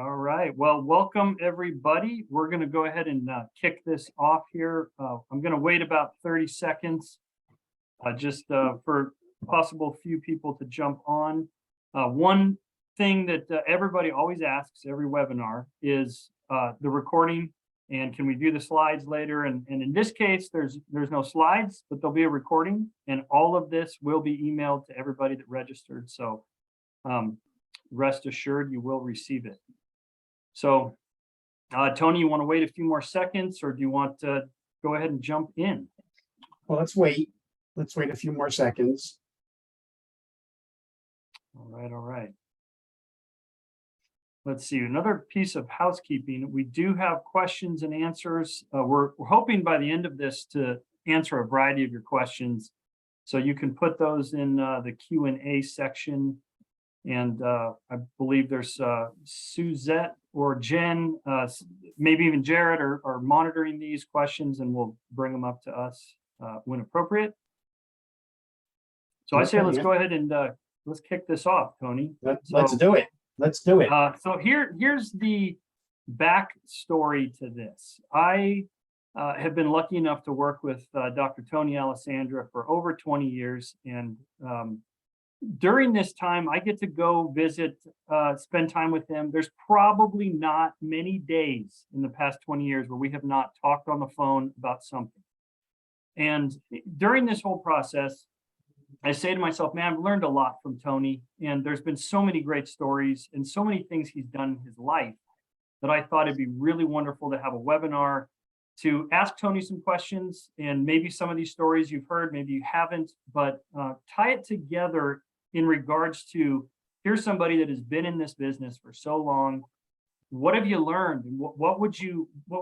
All right. Well, welcome everybody. We're going to go ahead and kick this off here. I'm going to wait about 30 seconds just for possible few people to jump on. One thing that everybody always asks every webinar is the recording, and can we view the slides later? And in this case, there's no slides, but there'll be a recording, and all of this will be emailed to everybody that registered. So rest assured you will receive it. So Tony, you want to wait a few more seconds, or do you want to go ahead and jump in? Well, let's wait. Let's wait a few more seconds. All right. Let's see, another piece of housekeeping. We do have questions and answers. We're hoping by the end of this to answer a variety of your questions. So you can put those in the Q&A section. And I believe there's Suzette or Jen, maybe even Jared are monitoring these questions, and we'll bring them up to us when appropriate. So I say let's go ahead and let's kick this off, Tony. Let's do it. Let's do it. So here's the backstory to this. I have been lucky enough to work with Dr. Tony Alessandra for over 20 years, and during this time, I get to go visit, spend time with him. There's probably not many days in the past 20 years where we have not talked on the phone about something. And during this whole process, I say to myself, man, I've learned a lot from Tony, and there's been so many great stories and so many things he's done in his life that I thought it'd be really wonderful to have a webinar to ask Tony some questions, and maybe some of these stories you've heard, maybe you haven't, but tie it together in regards to, here's somebody that has been in this business for so long. What have you learned? And what would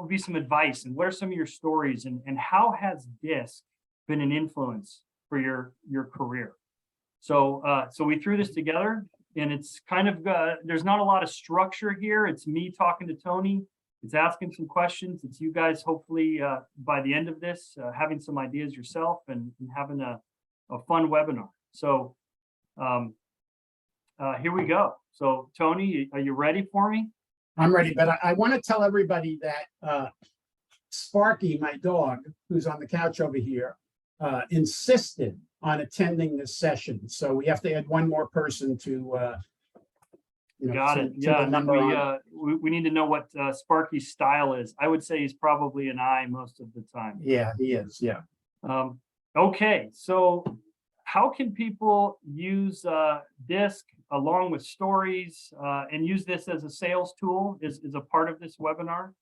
be some advice? And what are some of your stories? And how has DISC been an influence for your career? So we threw this together, and it's kind of, there's not a lot of structure here. It's me talking to Tony. It's asking some questions. It's you guys, hopefully, by the end of this, having some ideas yourself and having a fun webinar. So here we go. So Tony, are you ready for me? I'm ready, but I want to tell everybody that Sparky, my dog, who's on the couch over here, insisted on attending this session. So we have to add one more person to Got it. Yeah, we need to know what Sparky's style is. I would say he's probably an I most of the time. Yeah, he is. Yeah. Okay, so how can people use DISC along with stories and use this as a sales tool is a part of this webinar.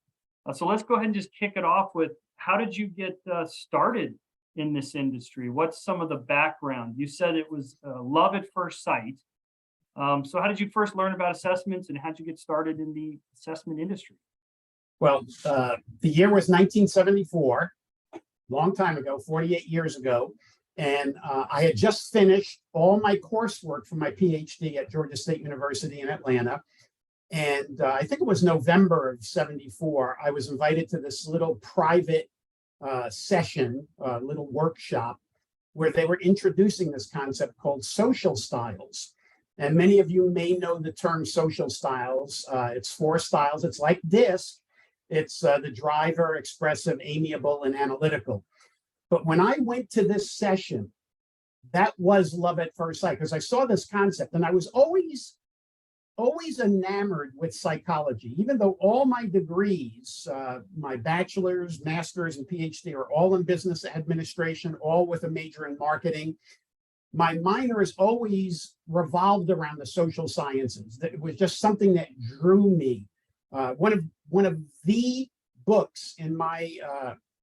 So let's go ahead and just kick it off with, how did you get started in this industry? What's some of the background? You said it was love at first sight. So how did you first learn about assessments, and how did you get started in the assessment industry? Well, the year was 1974, long time ago, 48 years ago. And I had just finished all my coursework for my PhD at Georgia State University in Atlanta. And I think it was November of 74, I was invited to this little private session, little workshop, where they were introducing this concept called social styles. And many of you may know the term social styles. It's 4 styles. It's like DISC. It's the driver, expressive, amiable, and analytical. But when I went to this session, that was love at first sight, because I saw this concept, and I was always enamored with psychology. Even though all my degrees, my bachelor's, master's, and PhD are all in business administration, all with a major in marketing, my minor has always revolved around the social sciences. It was just something that drew me. One of the books in my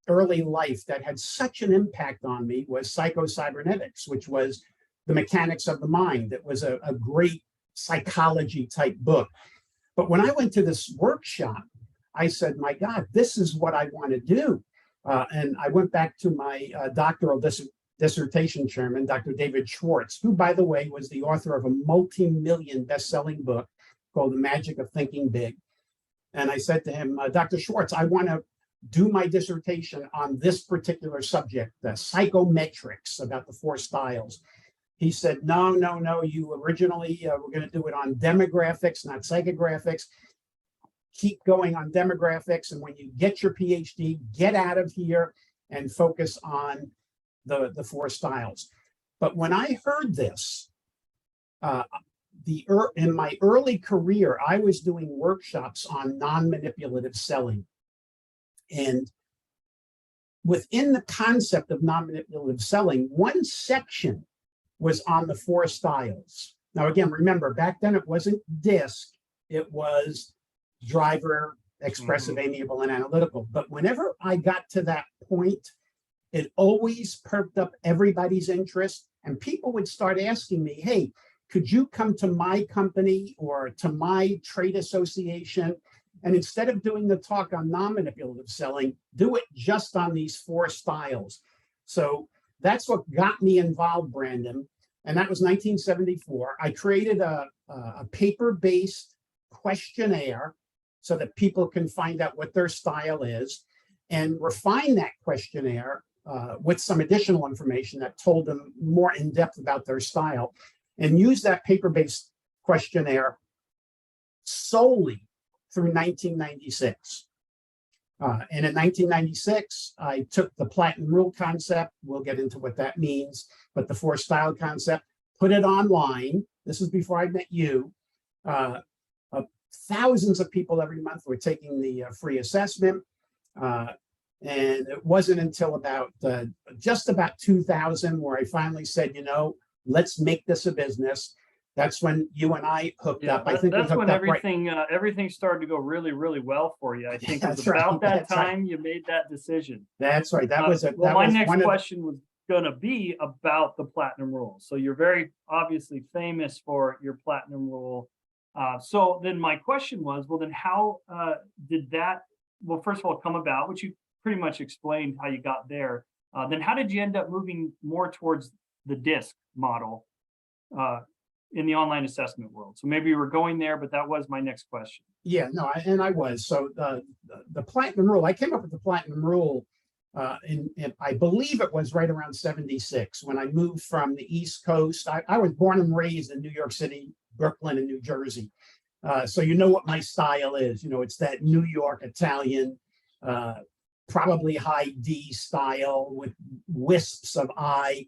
early life that had such an impact on me was Psycho-Cybernetics, which was the mechanics of the mind. It was a great psychology type book. But when I went to this workshop, I said, my God, this is what I want to do. And I went back to my doctoral dissertation chairman, Dr. David Schwartz, who, by the way, was the author of a multi-million best-selling book called The Magic of Thinking Big. And I said to him, Dr. Schwartz, I want to do my dissertation on this particular subject, the psychometrics, about the 4 styles. He said, no, you originally were going to do it on demographics, not psychographics. keep going on demographics. And when you get your PhD, get out of here and focus on the four styles. But when I heard this, in my early career, I was doing workshops on non-manipulative selling. And within the concept of non-manipulative selling, one section was on the four styles. Now, again, remember, back then it wasn't DISC, it was driver, expressive, amiable, and analytical. But whenever I got to that point, it always perked up everybody's interest. And people would start asking me, hey, could you come to my company or to my trade association? And instead of doing the talk on non-manipulative selling, do it just on these four styles. So that's what got me involved, Brandon. And that was 1974. I created a paper-based questionnaire so that people can find out what their style is and refine that questionnaire with some additional information that told them more in depth about their style, and use that paper-based questionnaire solely through 1996. And in 1996, I took the platinum rule concept. We'll get into what that means, but the four style concept, put it online. This is before I met you. Thousands of people every month were taking the free assessment. And it wasn't until just about 2000 where I finally said, let's make this a business. That's when you and I hooked up. I think that's when everything started to go really, really well for you. I think it was about that time you made that decision. That's right. My next question was going to be about the platinum rule. So you're very obviously famous for your platinum rule. So then my question was, well, then how did that, well, first of all, come about, which you pretty much explained how you got there. Then how did you end up moving more towards the DISC model in the online assessment world? So maybe you were going there, but that was my next question. Yeah, no, I was. So the platinum rule, I came up with the platinum rule in I believe it was right around 76 when I moved from the East Coast. I was born and raised in New York City, Brooklyn, and New Jersey. So you know what my style is. It's that New York Italian, probably high D style with wisps of I.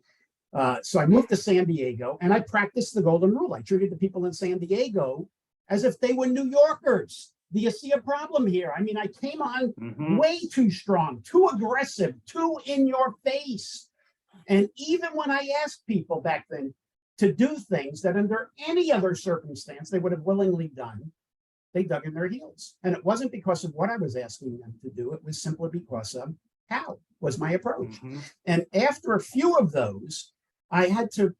So I moved to San Diego and I practiced the golden rule. I treated the people in San Diego as if they were New Yorkers. Do you see a problem here? I mean, I came on way too strong, too aggressive, too in your face. And even when I asked people back then to do things that under any other circumstance they would have willingly done, they dug in their heels. And it wasn't because of what I was asking them to do. It was simply because of how was my approach. And after a few of those, I had to,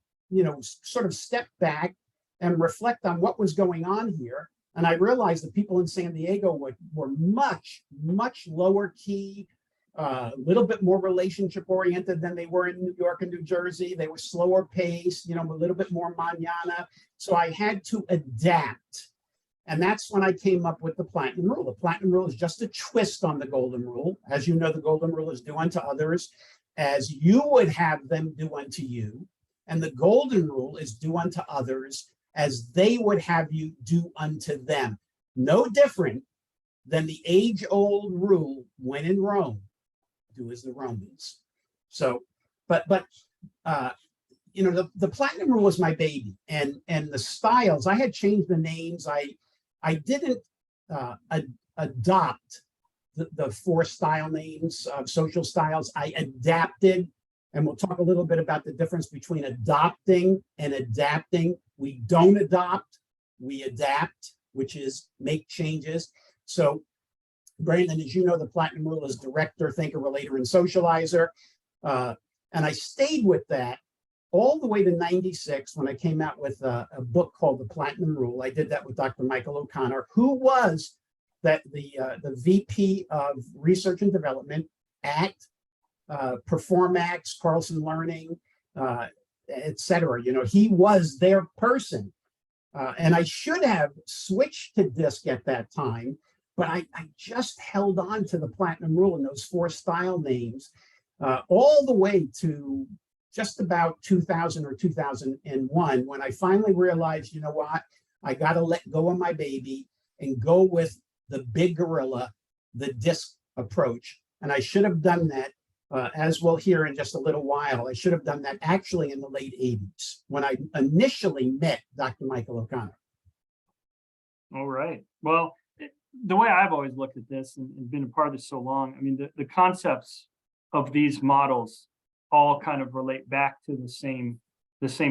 sort of step back and reflect on what was going on here. And I realized the people in San Diego were much, much lower key, a little bit more relationship oriented than they were in New York and New Jersey. They were slower paced, a little bit more manana. So I had to adapt. And that's when I came up with the platinum rule. The platinum rule is just a twist on the golden rule. As you know, the golden rule is do unto others as you would have them do unto you. And the golden rule is do unto others as they would have you do unto them. No different than the age-old rule, when in Rome, do as the Romans. So, but the platinum rule was my baby, and the styles, I had changed the names. I didn't adopt the four style names of social styles. I adapted, and we'll talk a little bit about the difference between adopting and adapting. We don't adopt, we adapt, which is make changes. So, Brandon, as you know, the platinum rule is director, thinker, relator, and socializer. And I stayed with that all the way to 96 when I came out with a book called The Platinum Rule. I did that with Dr. Michael O'Connor, who was the VP of Research and Development at Performax, Carlson Learning, et cetera. He was their person. And I should have switched to DISC at that time, but I just held on to the platinum rule and those four style names all the way to just about 2000 or 2001, when I finally realized, you know what, I got to let go of my baby and go with the big gorilla, the disc approach. And I should have done that, as we'll hear in just a little while. I should have done that actually in the late 80s when I initially met Dr. Michael O'Connor. All right. Well, the way I've always looked at this and been a part of this so long, I mean, the concepts of these models all kind of relate back to the same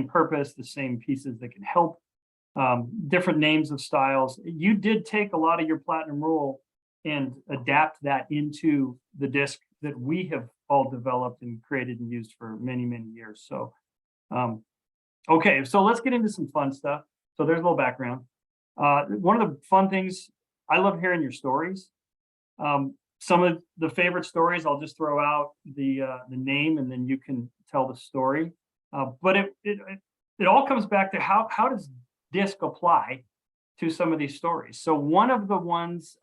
purpose, the same pieces that can help, different names of styles. You did take a lot of your platinum rule and adapt that into the disc that we have all developed and created and used for many, many years. So, okay, so let's get into some fun stuff. So there's a little background. One of the fun things, I love hearing your stories. Some of the favorite stories, I'll just throw out the name and then you can tell the story. But it all comes back to how does DISC apply to some of these stories? So one of the ones,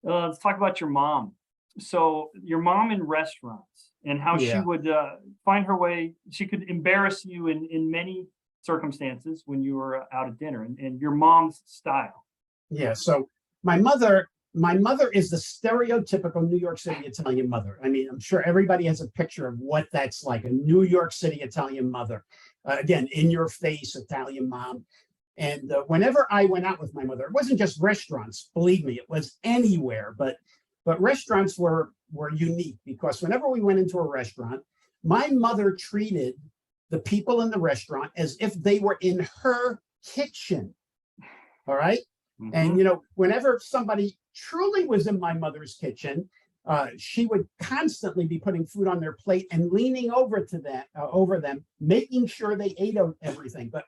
let's talk about your mom. So your mom in restaurants and how she would find her way. She could embarrass you in many circumstances when you were out at dinner, and your mom's style. Yeah. So my mother is the stereotypical New York City Italian mother. I mean, I'm sure everybody has a picture of what that's like, a New York City Italian mother. Again, in your face Italian mom. And whenever I went out with my mother, it wasn't just restaurants, believe me, it was anywhere, but restaurants were unique because whenever we went into a restaurant, my mother treated the people in the restaurant as if they were in her kitchen. All right. Mm-hmm. And, whenever somebody truly was in my mother's kitchen, she would constantly be putting food on their plate and leaning over them, making sure they ate everything. But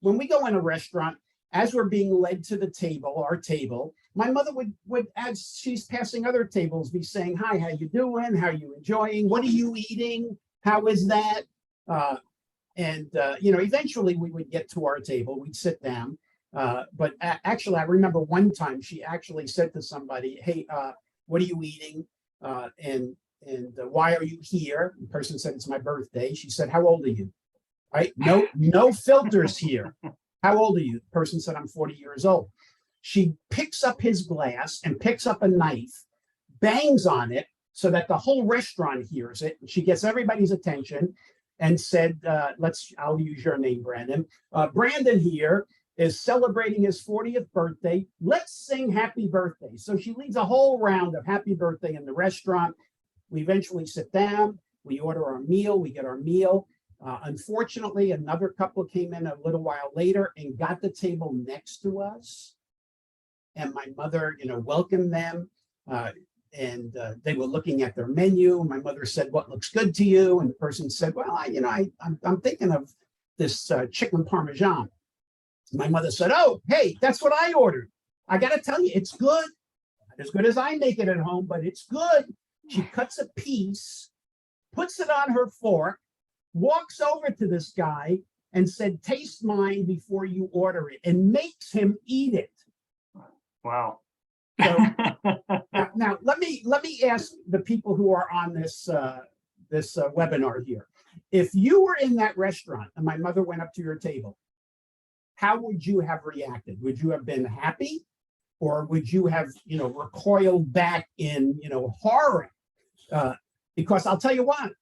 when we go in a restaurant, as we're being led to the table, our table, my mother would, as she's passing other tables, be saying, "Hi, how you doing? How are you enjoying? What are you eating? How is that?" Eventually we would get to our table, we'd sit down. But actually, I remember one time she actually said to somebody, "Hey, what are you eating? And why are you here?" The person said, "It's my birthday." She said, "How old are you?" Right? No filters here. "How old are you?" The person said, "I'm 40 years old." She picks up his glass and picks up a knife, bangs on it so that the whole restaurant hears it. She gets everybody's attention and said, I'll use your name, Brandon. Brandon here is celebrating his 40th birthday. Let's sing happy birthday. So she leads a whole round of happy birthday in the restaurant. We eventually sit down, we order our meal, we get our meal. Unfortunately, another couple came in a little while later and got the table next to us. And my mother, welcomed them. And they were looking at their menu. My mother said, "What looks good to you?" And the person said, "Well, I'm thinking of this chicken parmesan." My mother said, "Oh, hey, that's what I ordered. I got to tell you, it's good. Not as good as I make it at home, but it's good." She cuts a piece, puts it on her fork, walks over to this guy and said, "Taste mine before you order it," and makes him eat it. Wow. So now let me ask the people who are on this webinar here. If you were in that restaurant and my mother went up to your table, how would you have reacted? Would you have been happy, or would you have recoiled back in horror? Because I'll tell you what,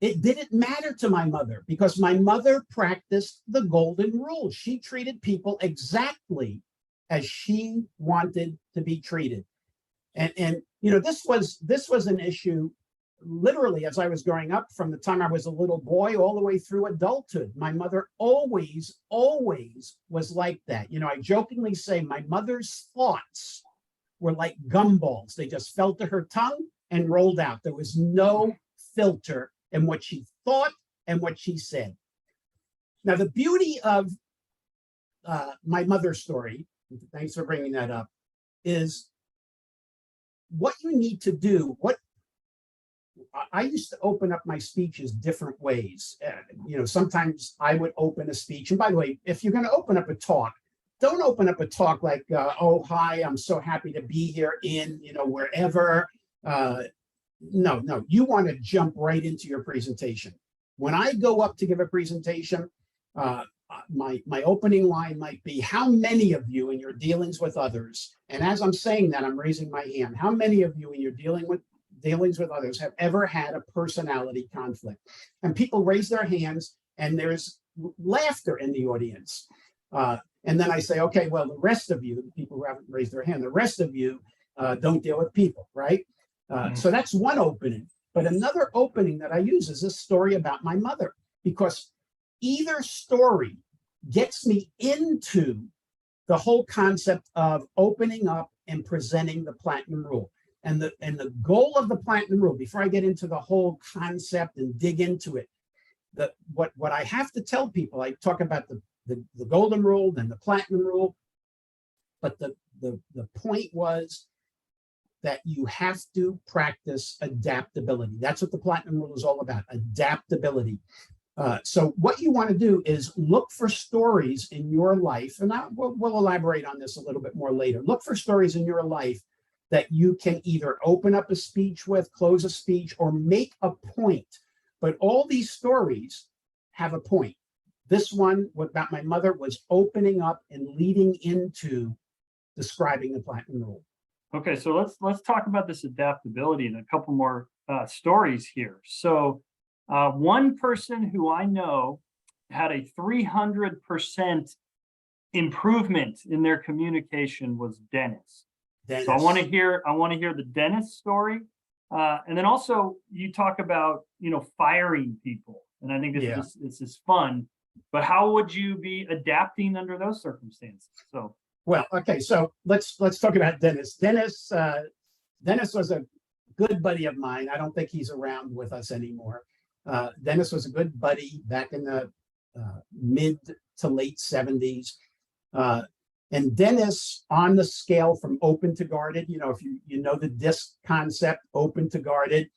it didn't matter to my mother because my mother practiced the golden rule. She treated people exactly as she wanted to be treated. And this was an issue literally as I was growing up, from the time I was a little boy all the way through adulthood. My mother always was like that. I jokingly say my mother's thoughts were like gumballs. They just fell to her tongue and rolled out. There was no filter in what she thought and what she said. Now, the beauty of my mother's story, thanks for bringing that up, is what you need to do. What I used to open up my speeches different ways. Sometimes I would open a speech. And by the way, if you're going to open up a talk, don't open up a talk like, "Oh, hi, I'm so happy to be here in, wherever." No, you want to jump right into your presentation. When I go up to give a presentation, my opening line might be, how many of you in your dealings with others, and as I'm saying that, I'm raising my hand, how many of you in your dealings with others have ever had a personality conflict? And people raise their hands, and there's laughter in the audience. And then I say, okay, well, the rest of you, the people who haven't raised their hand, the rest of you don't deal with people, right? So that's one opening. But another opening that I use is this story about my mother, because either story gets me into the whole concept of opening up and presenting the platinum rule. And the goal of the platinum rule, before I get into the whole concept and dig into it, what I have to tell people, I talk about the golden rule, then the platinum rule, but the point was that you have to practice adaptability. That's what the platinum rule is all about, adaptability. So what you want to do is look for stories in your life, and we'll elaborate on this a little bit more later. Look for stories in your life that you can either open up a speech with, close a speech, or make a point. But all these stories have a point. This one about my mother was opening up and leading into describing the platinum rule. Okay, so let's talk about this adaptability and a couple more stories here. So one person who I know had a 300% improvement in their communication was Dennis. So I want to hear the Dennis story, and then also you talk about firing people, and I think this is fun. But how would you be adapting under those circumstances? So. Well, okay, so let's talk about Dennis. Dennis was a good buddy of mine. I don't think he's around with us anymore. Dennis was a good buddy back in the mid to late 70s. And Dennis, on the scale from open to guarded, if you know the DISC concept, open to guarded,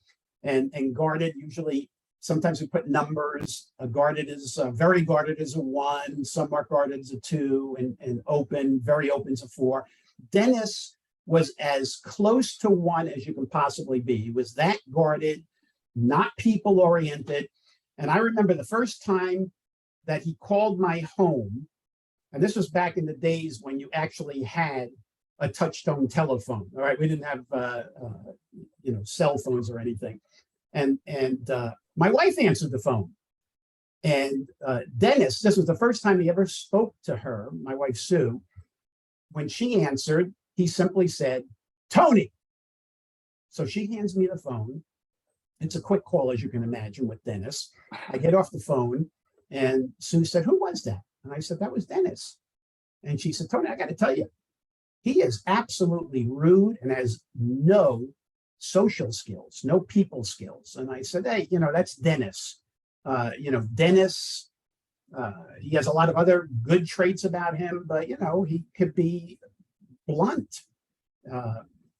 and guarded, usually sometimes we put numbers. Guarded is very guarded is a 1, somewhat guarded is a 2, and open, very open is a 4. Dennis was as close to 1 as you can possibly be. He was that guarded, not people oriented. And I remember the first time that he called my home, and this was back in the days when you actually had a touch-tone telephone. All right, we didn't have cell phones or anything. And my wife answered the phone. And Dennis, this was the first time he ever spoke to her, my wife Sue. When she answered, he simply said, "Tony." So she hands me the phone. It's a quick call, as you can imagine, with Dennis. I get off the phone, and Sue said, "Who was that?" And I said, "That was Dennis." And she said, "Tony, I got to tell you, he is absolutely rude and has no social skills, no people skills." And I said, "Hey, that's Dennis. Dennis, he has a lot of other good traits about him, but, he could be blunt."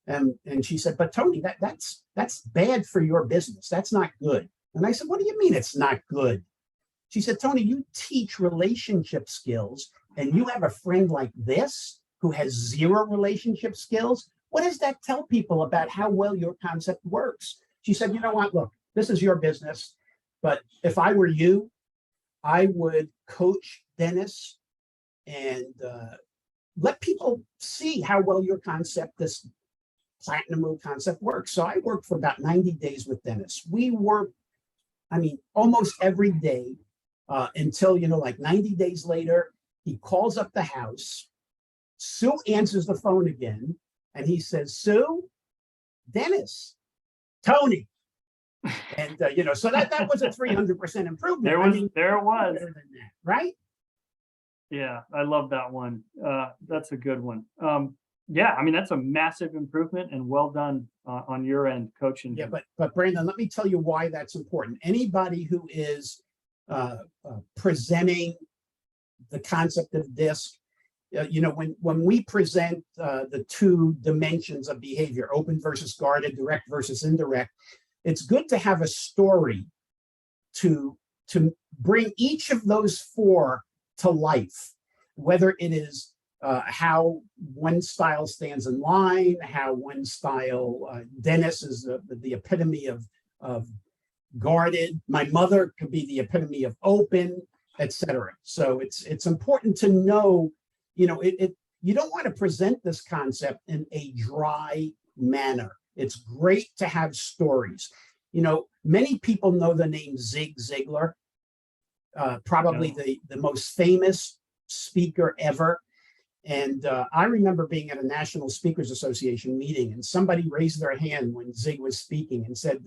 And she said, "But Tony, that's bad for your business. That's not good." And I said, "What do you mean it's not good?" She said, "Tony, you teach relationship skills, and you have a friend like this who has 0 relationship skills. What does that tell people about how well your concept works?" She said, "You know what? Look, this is your business, but if I were you, I would coach Dennis and let people see how well your concept, this platinum rule concept, works." So I worked for about 90 days with Dennis. We worked, almost every day until, like 90 days later, he calls up the house. Sue answers the phone again, and he says, "Sue, Dennis, Tony." And, so that was a 300% improvement. There it was. Better than that, right? Yeah, I love that one. That's a good one. That's a massive improvement, and well done on your end, coaching. Yeah, but Brandon, let me tell you why that's important. Anybody who is presenting the concept of DISC, when we present the 2 dimensions of behavior, open versus guarded, direct versus indirect, it's good to have a story to bring each of those 4 to life, whether it is how one style stands in line, how one style, Dennis is the epitome of guarded. My mother could be the epitome of open. etc. So it's important to know, you know, you don't want to present this concept in a dry manner. It's great to have stories. You know, many people know the name Zig Ziglar, probably the most famous speaker ever. And I remember being at a National Speakers Association meeting, and somebody raised their hand when Zig was speaking and said,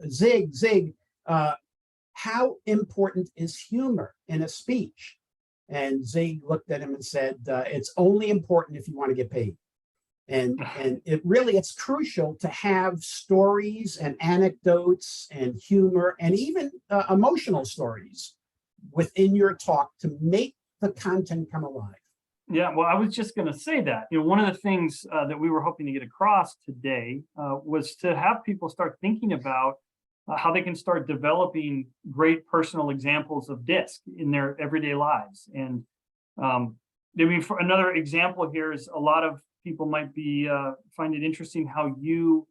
Zig, how important is humor in a speech? And Zig looked at him and said, it's only important if you want to get paid. And it's crucial to have stories and anecdotes and humor and even emotional stories within your talk to make the content come alive. Yeah, well, I was just going to say that, you know, one of the things that we were hoping to get across today was to have people start thinking about how they can start developing great personal examples of DISC in their everyday lives. And I mean, for another example here is a lot of people might be find it interesting how you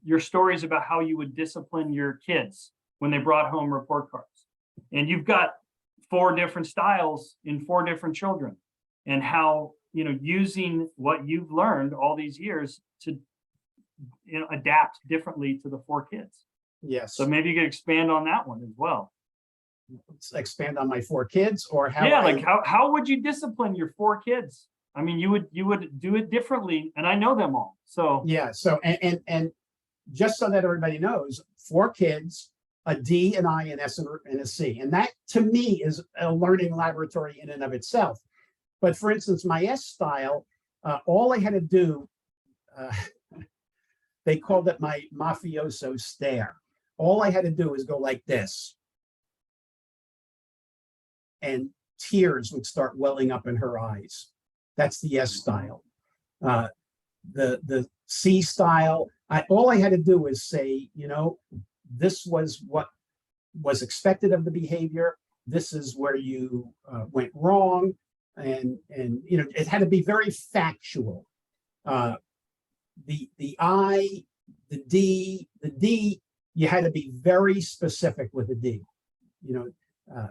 your stories about how you would discipline your kids when they brought home report cards. And you've got 4 different styles in 4 different children, and how, you know, using what you've learned all these years to, you know, adapt differently to the 4 kids. Yes. So maybe you could expand on that one as well. Let's expand on my 4 kids, or how? Yeah, like how would you discipline your 4 kids? I mean, you would do it differently, and I know them all. So yeah. So and just so that everybody knows, 4 kids, a D, an I, an S, and a C, and that to me is a learning laboratory in and of itself. But for instance, my S style, all I had to do, they called it my mafioso stare. All I had to do is go like this, and tears would start welling up in her eyes. That's the S style. The C style, all I had to do was say, you know, this was what was expected of the behavior. This is where you went wrong. And you know, it had to be very factual. The I, the D, you had to be very specific with the D. You know,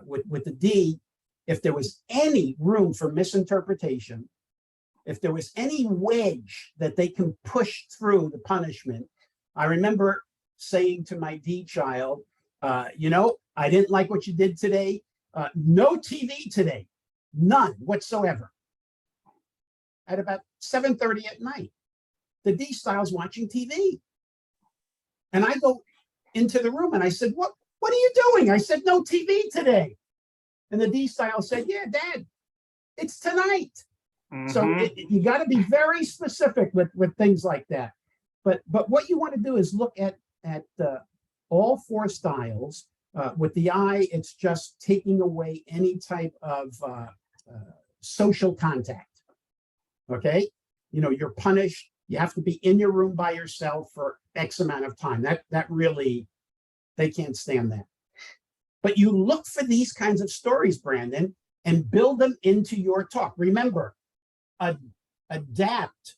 with the D, if there was any room for misinterpretation, if there was any wedge that they can push through the punishment, I remember saying to my D child, you know, I didn't like what you did today. No TV today. None whatsoever. At about 7:30 at night, the D style's watching TV. And I go into the room and I said, what are you doing? I said, no TV today. And the D style said, yeah, Dad, it's tonight. Mm-hmm. So you got to be very specific with things like that. But what you want to do is look at all 4 styles. With the I, it's just taking away any type of social contact. Okay, you know, you're punished. You have to be in your room by yourself for X amount of time. That really, they can't stand that. But you look for these kinds of stories, Brandon, and build them into your talk. Remember, adapt.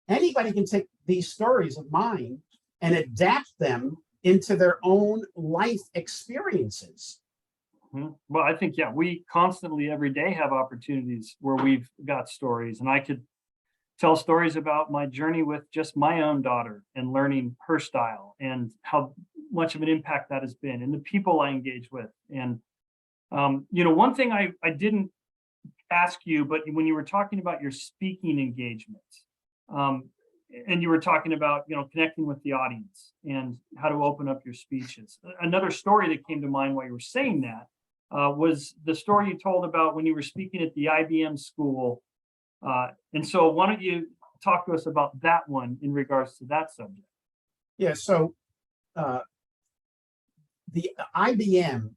Anybody can take these stories of mine and adapt them into their own life experiences. Well, I think, yeah, we constantly every day have opportunities where we've got stories, and I could tell stories about my journey with just my own daughter and learning her style and how much of an impact that has been, and the people I engage with. And, you know, one thing I didn't ask you, but when you were talking about your speaking engagements, and you were talking about, you know, connecting with the audience and how to open up your speeches. Another story that came to mind while you were saying that was the story you told about when you were speaking at the IBM school. And so why don't you talk to us about that one in regards to that subject? Yeah, so the IBM,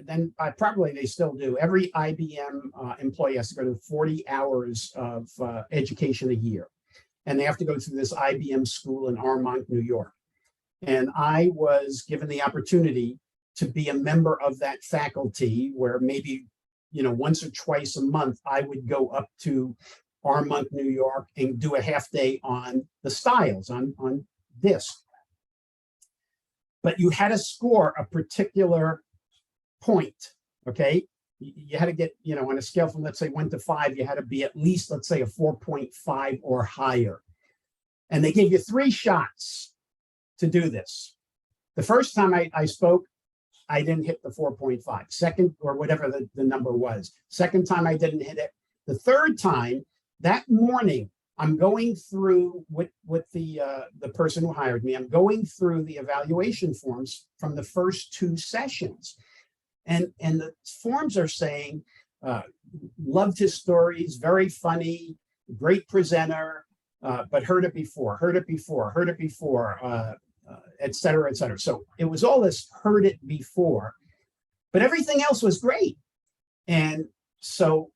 then probably they still do, every IBM employee has to go to 40 hours of education a year. And they have to go through this IBM school in Armonk, New York. And I was given the opportunity to be a member of that faculty, where maybe, you know, once or twice a month, I would go up to Armonk, New York, and do a half day on the styles, on DISC. But you had to score a particular point. Okay. You had to get, on a scale from, let's say, 1 to 5, you had to be at least, let's say, a 4.5 or higher. And they gave you 3 shots to do this. The first time I spoke, I didn't hit the 4.5. Second, or whatever the number was. Second time, I didn't hit it. The third time, that morning, I'm going through with the person who hired me. I'm going through the evaluation forms from the first 2 sessions. And the forms are saying, loved his stories, very funny, great presenter, but heard it before, et cetera, et cetera. So it was all this heard it before, but everything else was great. And so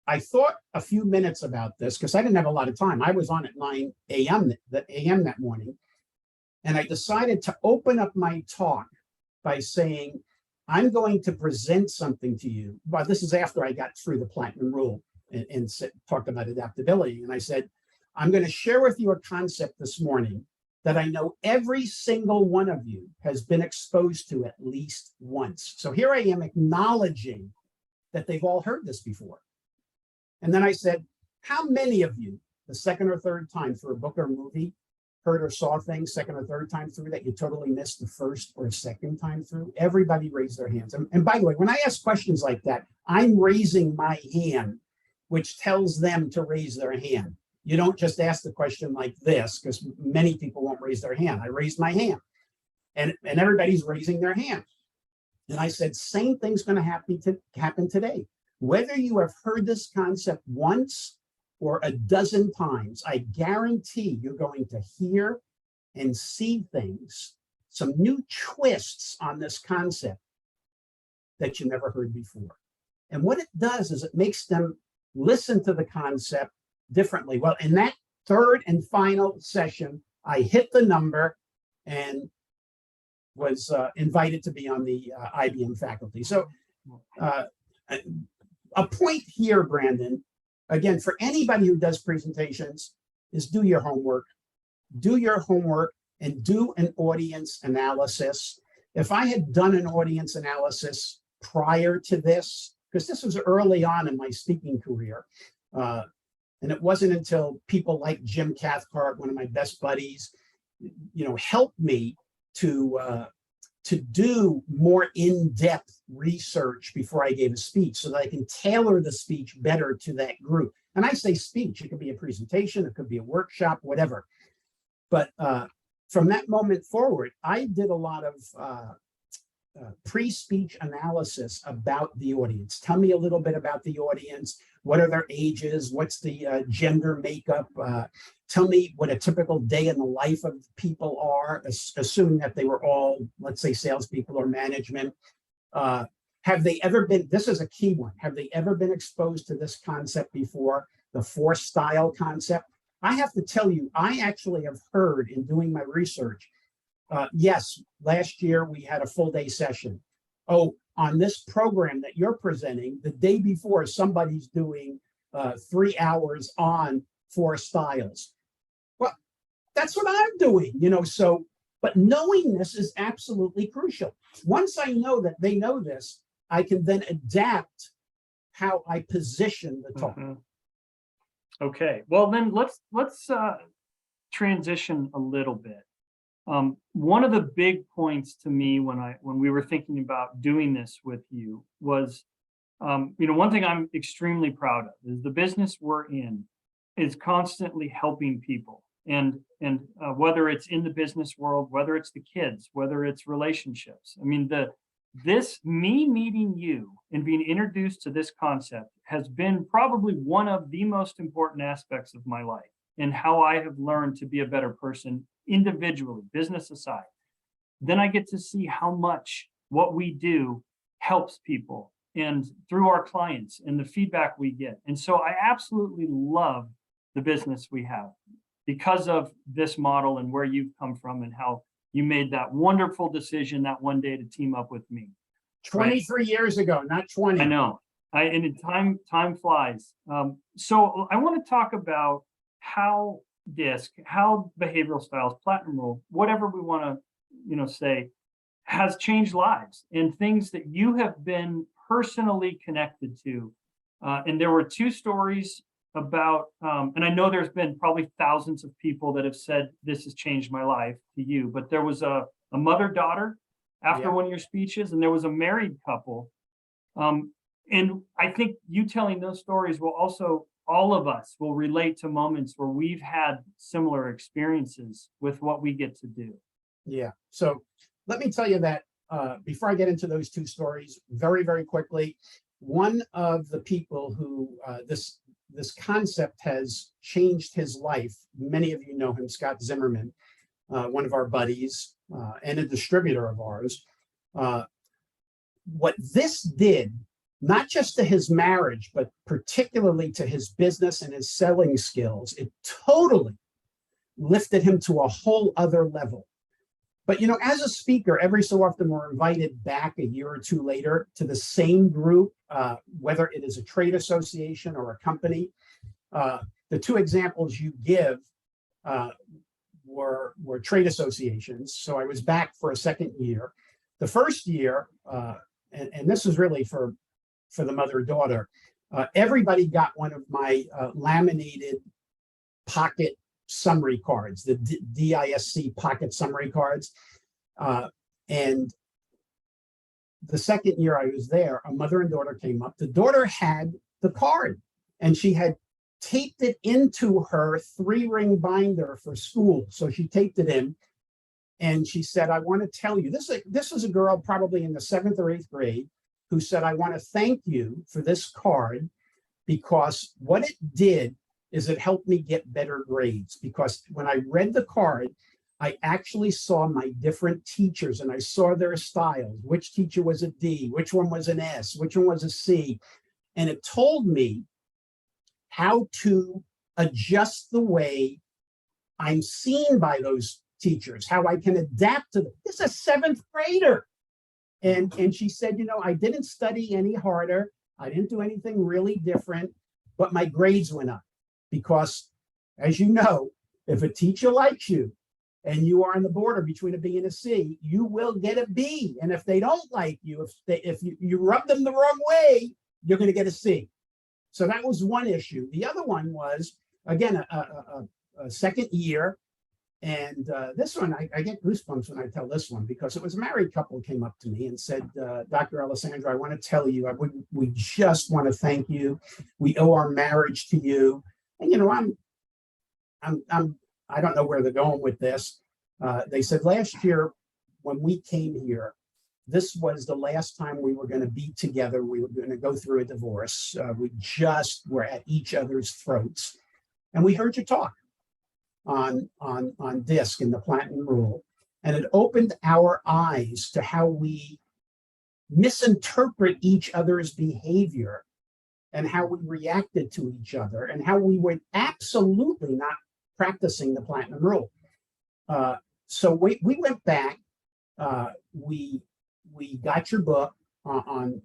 I thought a few minutes about this because I didn't have a lot of time. I was on at 9 a.m. that morning. And I decided to open up my talk by saying, I'm going to present something to you. But this is after I got through the platinum rule and talked about adaptability. And I said, I'm going to share with you a concept this morning that I know every single one of you has been exposed to at least once. So here I am acknowledging that they've all heard this before. And then I said, how many of you, the second or third time through a book or a movie, heard or saw things second or third time through that you totally missed the first or second time through? Everybody raised their hands. And by the way, when I ask questions like that, I'm raising my hand, which tells them to raise their hand. You don't just ask the question like this, because many people won't raise their hand. I raised my hand, and everybody's raising their hand. And I said, same thing's going to happen today. Whether you have heard this concept once or a dozen times, I guarantee you're going to hear and see things, some new twists on this concept that you never heard before. And what it does is it makes them listen to the concept differently. Well, in that third and final session, I hit the number and was invited to be on the IBM faculty. So a point here, Brandon, again, for anybody who does presentations, is do your homework. Do your homework and do an audience analysis. If I had done an audience analysis prior to this, because this was early on in my speaking career, and it wasn't until people like Jim Cathcart, one of my best buddies, helped me to do more in-depth research before I gave a speech so that I can tailor the speech better to that group. And I say speech, it could be a presentation, it could be a workshop, whatever. But from that moment forward, I did a lot of pre-speech analysis about the audience. Tell me a little bit about the audience. What are their ages? What's the gender makeup? Tell me what a typical day in the life of people are, assuming that they were all, let's say, salespeople or management. Have they ever been, this is a key one, have they ever been exposed to this concept before, the 4-style concept? I have to tell you, I actually have heard in doing my research, yes, last year we had a full day session. Oh, on this program that you're presenting, the day before somebody's doing 3 hours on 4 styles. Well, that's what I'm doing, so, but knowing this is absolutely crucial. Once I know that they know this, I can then adapt how I position the talk. Mm-hmm. Okay, well then let's transition a little bit. One of the big points to me when we were thinking about doing this with you was, one thing I'm extremely proud of is the business we're in is constantly helping people, and whether it's in the business world, whether it's the kids, whether it's relationships. I mean, me meeting you and being introduced to this concept has been probably one of the most important aspects of my life and how I have learned to be a better person individually, business aside. Then I get to see how much what we do helps people and through our clients and the feedback we get. And so I absolutely love the business we have because of this model and where you've come from and how you made that wonderful decision that one day to team up with me. 23 years ago, not 20. I know. And time flies. So I want to talk about how DISC, how behavioral styles, platinum rule, whatever we want to, say, has changed lives and things that you have been personally connected to. And there were two stories about, and I know there's been probably thousands of people that have said this has changed my life to you, but there was a mother-daughter after Yeah. one of your speeches, and there was a married couple. And I think you telling those stories will also, all of us will relate to moments where we've had similar experiences with what we get to do. Yeah. So let me tell you that before I get into those two stories, very, very quickly, one of the people who this concept has changed his life. Many of you know him, Scott Zimmerman, one of our buddies and a distributor of ours. What this did, not just to his marriage, but particularly to his business and his selling skills, it totally lifted him to a whole other level. But, you know, as a speaker, every so often we're invited back a year or two later to the same group, whether it is a trade association or a company. The two examples you give were trade associations. So I was back for a second year. The first year, and this is really for the mother-daughter, everybody got one of my laminated pocket summary cards, the DISC pocket summary cards. And the second year I was there, a mother and daughter came up. The daughter had the card and she had taped it into her 3-ring binder for school. So she taped it in and she said, I want to tell you, this is a girl probably in the 7th or 8th grade who said, I want to thank you for this card because what it did is it helped me get better grades. Because when I read the card, I actually saw my different teachers and I saw their styles. Which teacher was a D, which one was an S, which one was a C. And it told me how to adjust the way I'm seen by those teachers, how I can adapt to them. This is a 7th grader. And she said, you know, I didn't study any harder. I didn't do anything really different, but my grades went up. Because, as you know, if a teacher likes you and you are on the border between a B and a C, you will get a B. And if they don't like you, if you rub them the wrong way, you're going to get a C. So that was one issue. The other one was, again, a second year. And this one, I get goosebumps when I tell this one because it was a married couple came up to me and said, Dr. Alessandra, I want to tell you, we just want to thank you. We owe our marriage to you. And, you know, I don't know where they're going with this. They said last year when we came here, this was the last time we were going to be together. We were going to go through a divorce. We just were at each other's throats. And we heard you talk on disc in the Platinum Rule. And it opened our eyes to how we misinterpret each other's behavior and how we reacted to each other and how we were absolutely not practicing the Platinum Rule. So we went back, we got your book on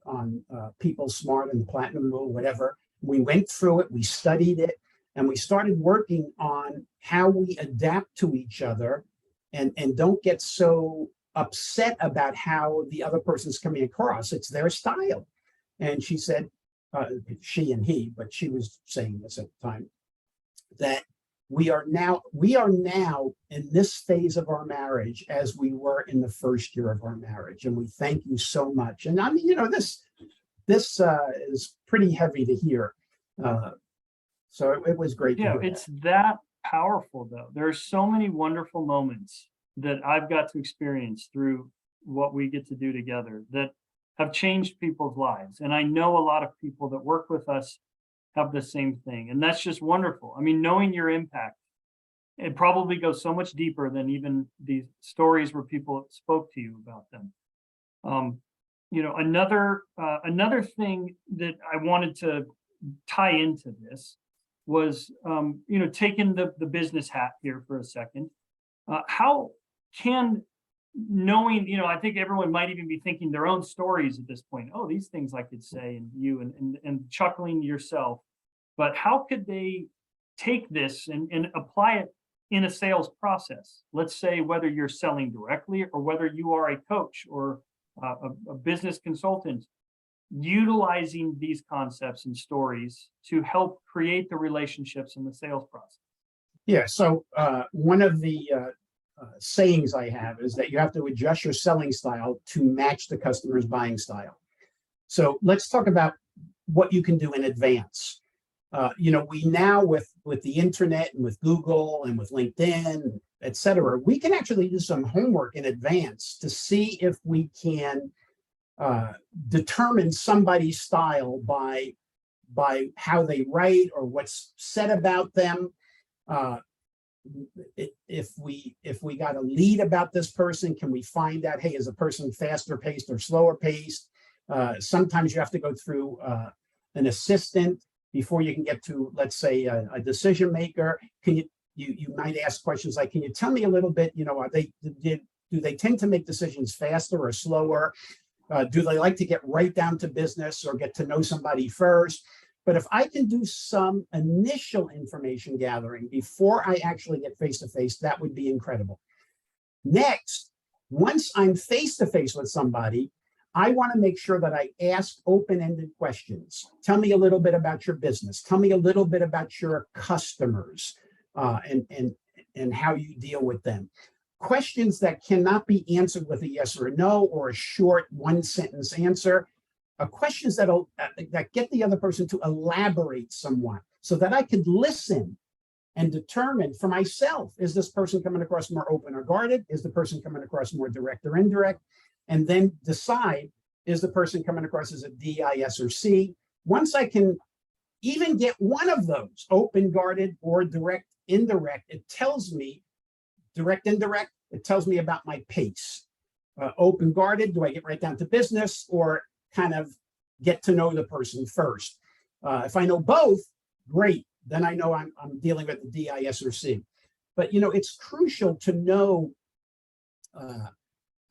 People Smart and the Platinum Rule, whatever. We went through it, we studied it, and we started working on how we adapt to each other and don't get so upset about how the other person's coming across. It's their style. And she said, she and he, but she was saying this at the time, that we are now in this phase of our marriage as we were in the first year of our marriage. And we thank you so much. And I mean, you know, this is pretty heavy to hear. So it was great. Yeah, it's that powerful though. There are so many wonderful moments that I've got to experience through what we get to do together that have changed people's lives. And I know a lot of people that work with us have the same thing. And that's just wonderful. I mean, knowing your impact, it probably goes so much deeper than even these stories where people spoke to you about them. You know, another thing that I wanted to tie into this was, you know, taking the business hat here for a second. How can knowing, you know, I think everyone might even be thinking their own stories at this point. Oh, these things I could say, and you and chuckling yourself. But how could they take this and apply it in a sales process? Let's say whether you're selling directly or whether you are a coach or a business consultant. utilizing these concepts and stories to help create the relationships in the sales process? Yeah. So one of the sayings I have is that you have to adjust your selling style to match the customer's buying style. So let's talk about what you can do in advance. We now with the internet and with Google and with LinkedIn, et cetera, we can actually do some homework in advance to see if we can determine somebody's style by how they write or what's said about them. If we got a lead about this person, can we find out, hey, is a person faster paced or slower paced? Sometimes you have to go through an assistant before you can get to, let's say, a decision maker. Can you might ask questions like, can you tell me a little bit, do they tend to make decisions faster or slower? Do they like to get right down to business or get to know somebody first? But if I can do some initial information gathering before I actually get face-to-face, that would be incredible. Next, once I'm face-to-face with somebody, I want to make sure that I ask open-ended questions. Tell me a little bit about your business. Tell me a little bit about your customers and how you deal with them. Questions that cannot be answered with a yes or a no or a short one-sentence answer. Questions that get the other person to elaborate somewhat so that I could listen and determine for myself, is this person coming across more open or guarded? Is the person coming across more direct or indirect? And then decide, is the person coming across as a D, I, S, or C? Once I can even get one of those, open, guarded, or direct, indirect, it tells me, direct, indirect, it tells me about my pace. Open, guarded, do I get right down to business or kind of get to know the person first? If I know both, great. Then I know I'm dealing with the D, I, S, or C. But, it's crucial to know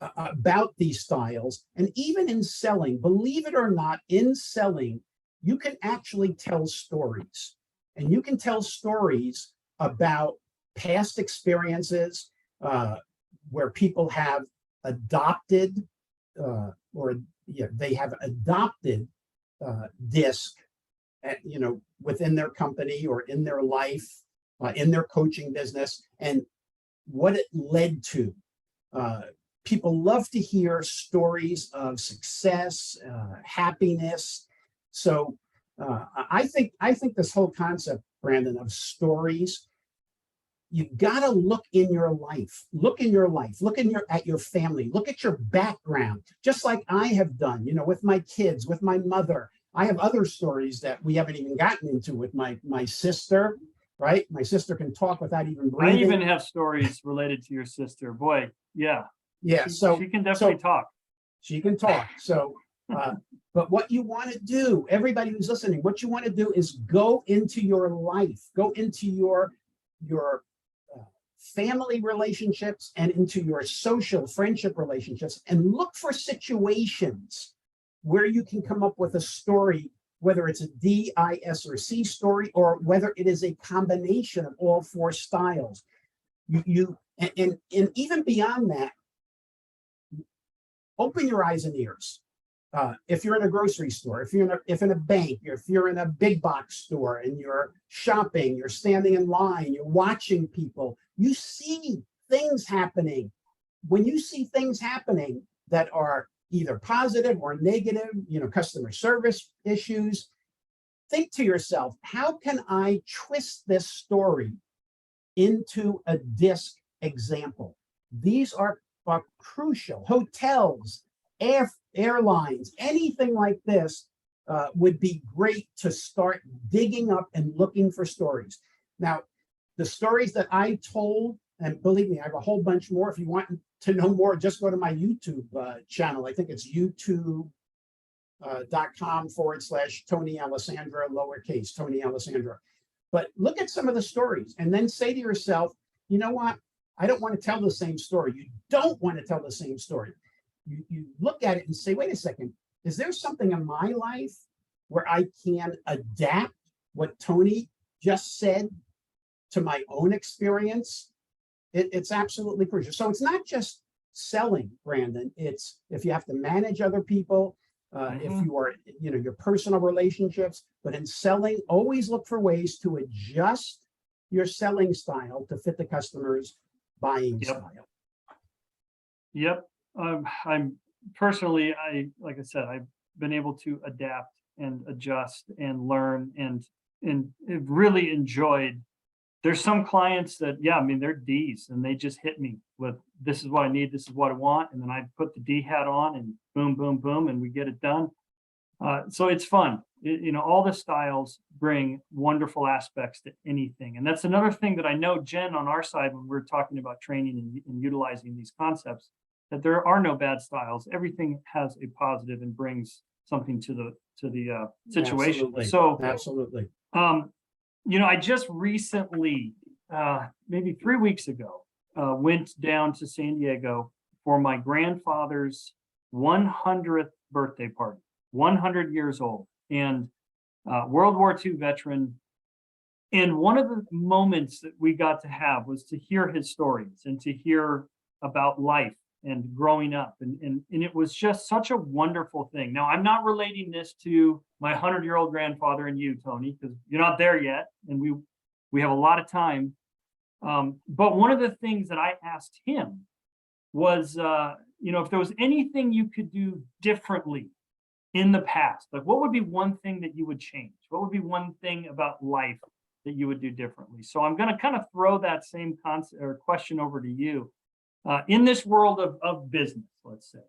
about these styles. And even in selling, believe it or not, in selling, you can actually tell stories. And you can tell stories about past experiences where people have adopted they have adopted DISC, within their company or in their life, in their coaching business, and what it led to. People love to hear stories of success, happiness. So I think this whole concept, Brandon, of stories, you've got to look in your life, look at your family, look at your background, just like I have done, with my kids, with my mother. I have other stories that we haven't even gotten into with my sister, right? My sister can talk without even breathing. I even have stories related to your sister. Boy, yeah. Yeah, she can definitely talk. She can talk. So, but what you want to do, everybody who's listening, what you want to do is go into your life, go into your family relationships and into your social friendship relationships, and look for situations where you can come up with a story, whether it's a D, I, S, or C story, or whether it is a combination of all four styles. And even beyond that, open your eyes and ears. If you're in a grocery store, if you're in a bank, if you're in a big box store and you're shopping, you're standing in line, you're watching people, you see things happening. When you see things happening that are either positive or negative, customer service issues, think to yourself, how can I twist this story into a DISC example? These are crucial. Hotels, airlines, anything like this would be great to start digging up and looking for stories. Now, the stories that I told, and believe me, I have a whole bunch more. If you want to know more, just go to my YouTube channel. I think it's youtube.com/Tony Alessandra, lowercase, Tony Alessandra. But look at some of the stories and then say to yourself, you know what? I don't want to tell the same story. You don't want to tell the same story. You look at it and say, wait a second, is there something in my life where I can adapt what Tony just said to my own experience? It's absolutely crucial. So it's not just selling, Brandon. It's if you have to manage other people, if Mhm. you are, your personal relationships, but in selling, always look for ways to adjust your selling style to fit the customer's buying Yep. style. Yep. I'm personally, like I said, I've been able to adapt and adjust and learn and have really enjoyed. There's some clients that, yeah, I mean, they're D's and they just hit me with, this is what I need, this is what I want. And then I put the D hat on and boom, boom, boom, and we get it done. So it's fun. All the styles bring wonderful aspects to anything. And that's another thing that I know, Jen, on our side, when we're talking about training and utilizing these concepts, that there are no bad styles. Everything has a positive and brings something to the situation. Absolutely. So, Absolutely. I just recently, maybe 3 weeks ago, went down to San Diego for my grandfather's 100th birthday party. 100 years old, and World War II veteran. And one of the moments that we got to have was to hear his stories and to hear about life and growing up. And it was just such a wonderful thing. Now, I'm not relating this to my 100-year-old grandfather and you, Tony, because you're not there yet. And we have a lot of time. But one of the things that I asked him was, if there was anything you could do differently in the past, like what would be one thing that you would change? What would be one thing about life that you would do differently? So I'm going to kind of throw that same concept or question over to you. In this world of business, let's say,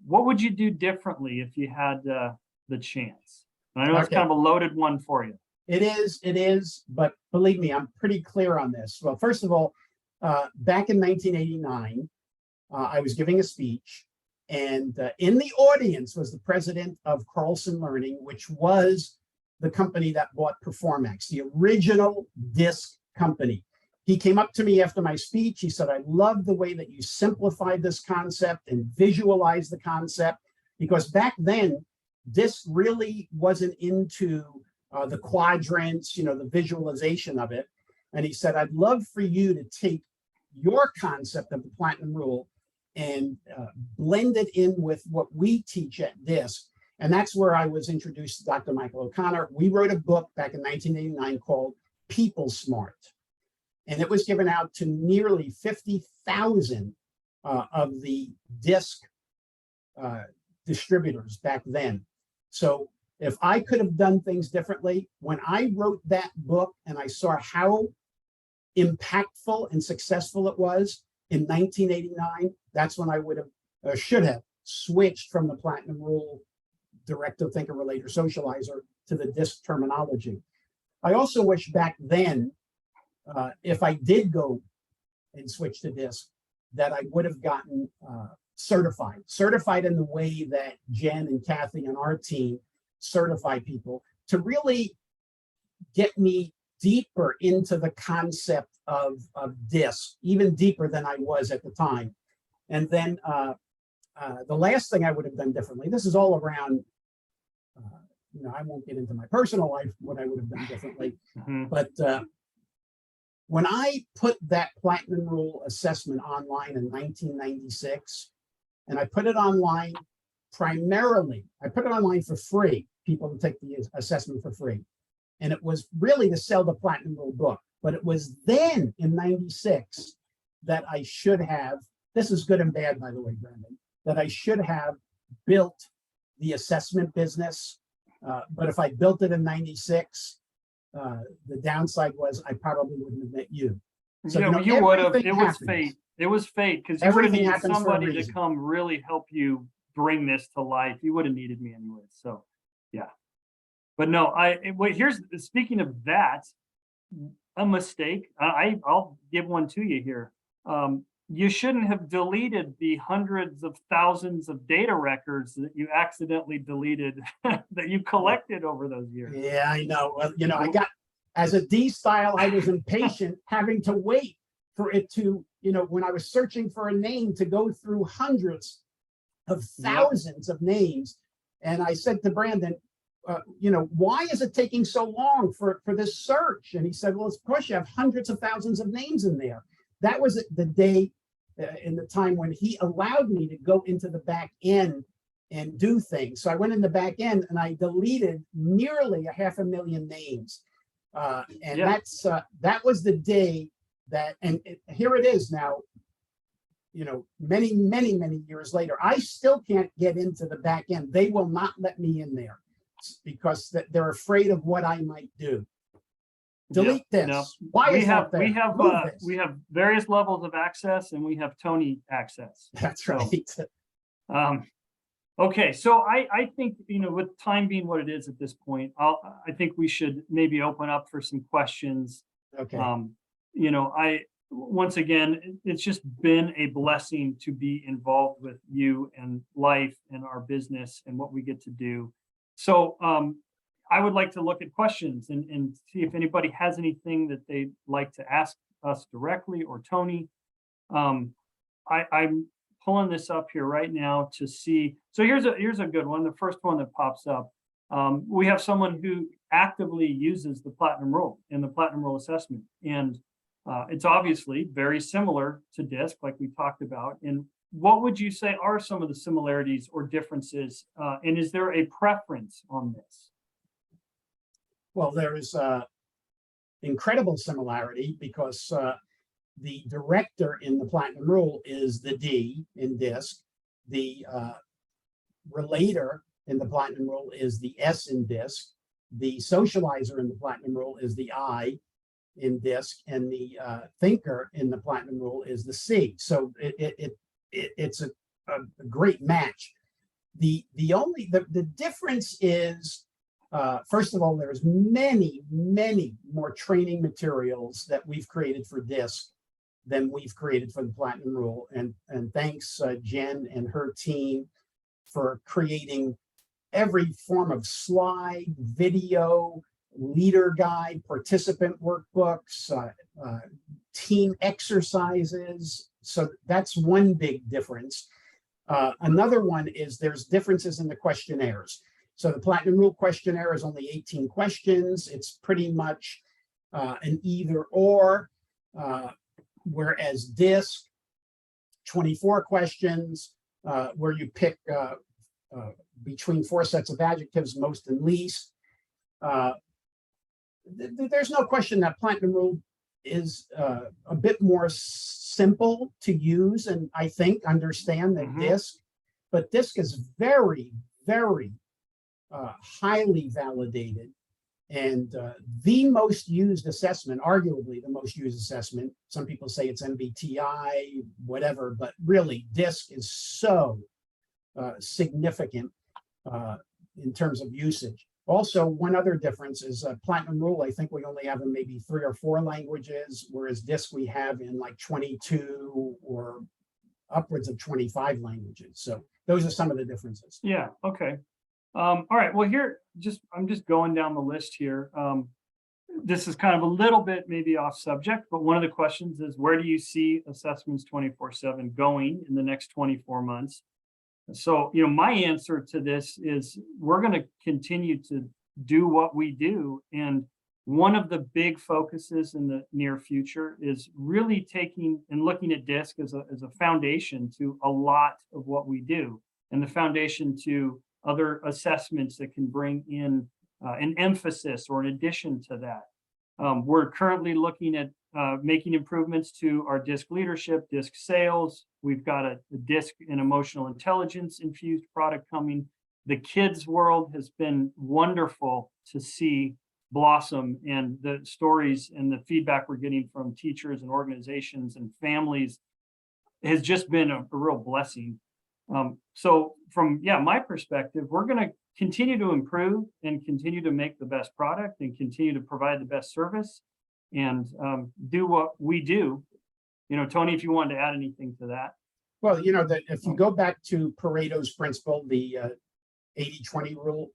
what would you do differently if you had the chance? And I know it's Okay. kind of a loaded one for you. It is, but believe me, I'm pretty clear on this. Well, first of all, back in 1989, I was giving a speech, and in the audience was the president of Carlson Learning, which was the company that bought Performax, the original disc company. He came up to me after my speech. He said, I love the way that you simplified this concept and visualized the concept, because back then, disc really wasn't into the quadrants, the visualization of it. And he said, I'd love for you to take your concept of the platinum rule and blend it in with what we teach at DISC. And that's where I was introduced to Dr. Michael O'Connor. We wrote a book back in 1989 called People Smart. And it was given out to nearly 50,000 of the DISC distributors back then. So if I could have done things differently, when I wrote that book and I saw how impactful and successful it was in 1989, that's when I would have, should have switched from the platinum rule, directive, thinker, relator, socializer, to the DISC terminology. I also wish back then, if I did go and switch to DISC, that I would have gotten certified in the way that Jen and Kathy and our team certify people, to really get me deeper into the concept of DISC, even deeper than I was at the time. And then the last thing I would have done differently, this is all around, I won't get into my personal life, what I would have done differently, but when I put that platinum rule assessment online in 1996, and I put it online primarily, I put it online for free, people to take the assessment for free. And it was really to sell the platinum rule book. But it was then in 96 that I should have, this is good and bad, by the way, Brandon, that I should have built the assessment business. But if I built it in 96, the downside was I probably wouldn't have met you. So, you would have. It was happens. fate. It was fate, because you would have Everything needed happens for a somebody to reason. come really help you bring this to life. You would have needed me anyway. So, yeah. But no, here's, speaking of that, a mistake. I'll give one to you here. You shouldn't have deleted the hundreds of thousands of data records that you accidentally deleted that you collected over those years. Yeah, I know. Well, I got, as a D style, I was impatient having to wait for it to, when I was searching for a name, to go through hundreds of thousands of names. And I said to Brandon, why is it taking so long for this search? And he said, well, it's because you have hundreds of thousands of names in there. That was the day in the time when he allowed me to go into the back end and do things. So I went in the back end and I deleted nearly 500,000 names. And Yeah. that was the day that, and here it is now, many, many, many years later, I still can't get into the back end. They will not let me in there because they're afraid of what I might do. Delete this. No, Why we is have that there? we have various levels of access, and we have Tony access. That's So, right. okay, so I think, with time being what it is at this point, I think we should maybe open up for some questions. Okay. Once again, it's just been a blessing to be involved with you and life and our business and what we get to do. So I would like to look at questions and see if anybody has anything that they'd like to ask us directly or Tony. I'm pulling this up here right now to see. So here's a good one. The first one that pops up. We have someone who actively uses the Platinum Rule and the Platinum Rule assessment, and it's obviously very similar to DISC, like we talked about. And what would you say are some of the similarities or differences? And is there a preference on this? Well, there is incredible similarity because the director in the Platinum Rule is the D in DISC. The relator in the Platinum Rule is the S in DISC. The socializer in the Platinum Rule is the I in DISC, and the thinker in the Platinum Rule is the C. So it's a great match. The difference is, first of all, there's many, many more training materials that we've created for DISC than we've created for the Platinum Rule. And thanks Jen and her team for creating every form of slide, video, leader guide, participant workbooks, team exercises. So that's one big difference. Another one is there's differences in the questionnaires. So the Platinum Rule questionnaire is only 18 questions. It's pretty much an either or, whereas DISC, 24 questions, where you pick between 4 sets of adjectives, most and least. There's no question that Platinum Rule is a bit more simple to use and I think understand than DISC, but DISC is very, very highly validated and the most used assessment, arguably the most used assessment. Some people say it's MBTI, whatever, but really DISC is so significant in terms of usage. Also, one other difference is Platinum Rule, I think we only have in maybe 3 or 4 languages, whereas DISC we have in like 22 or upwards of 25 languages. So those are some of the differences. Yeah, okay. All right, well here, I'm just going down the list here. This is kind of a little bit maybe off subject, but one of the questions is, where do you see assessments 24/7 going in the next 24 months? So, my answer to this is we're going to continue to do what we do. And one of the big focuses in the near future is really taking and looking at DISC as a foundation to a lot of what we do, and the foundation to other assessments that can bring in an emphasis or an addition to that. We're currently looking at making improvements to our DISC leadership, DISC sales. We've got a DISC and emotional intelligence infused product coming. The kids world has been wonderful to see blossom, and the stories and the feedback we're getting from teachers and organizations and families has just been a real blessing. So from my perspective, we're going to continue to improve and continue to make the best product and continue to provide the best service and do what we do. Tony, if you wanted to add anything to that. Well, that if you go back to Pareto's principle, the 80-20 rule,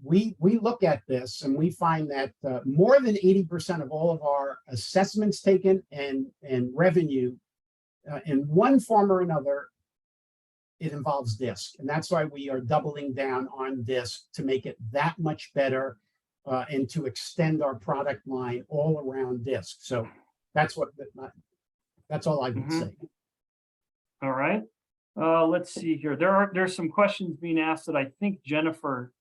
we look at this and we find that more than 80% of all of our assessments taken and revenue in one form or another, it involves DISC. And that's why we are doubling down on DISC to make it that much better and to extend our product line all around DISC. So that's all I would say. All right. Let's see here. There's some questions being asked that I think Jennifer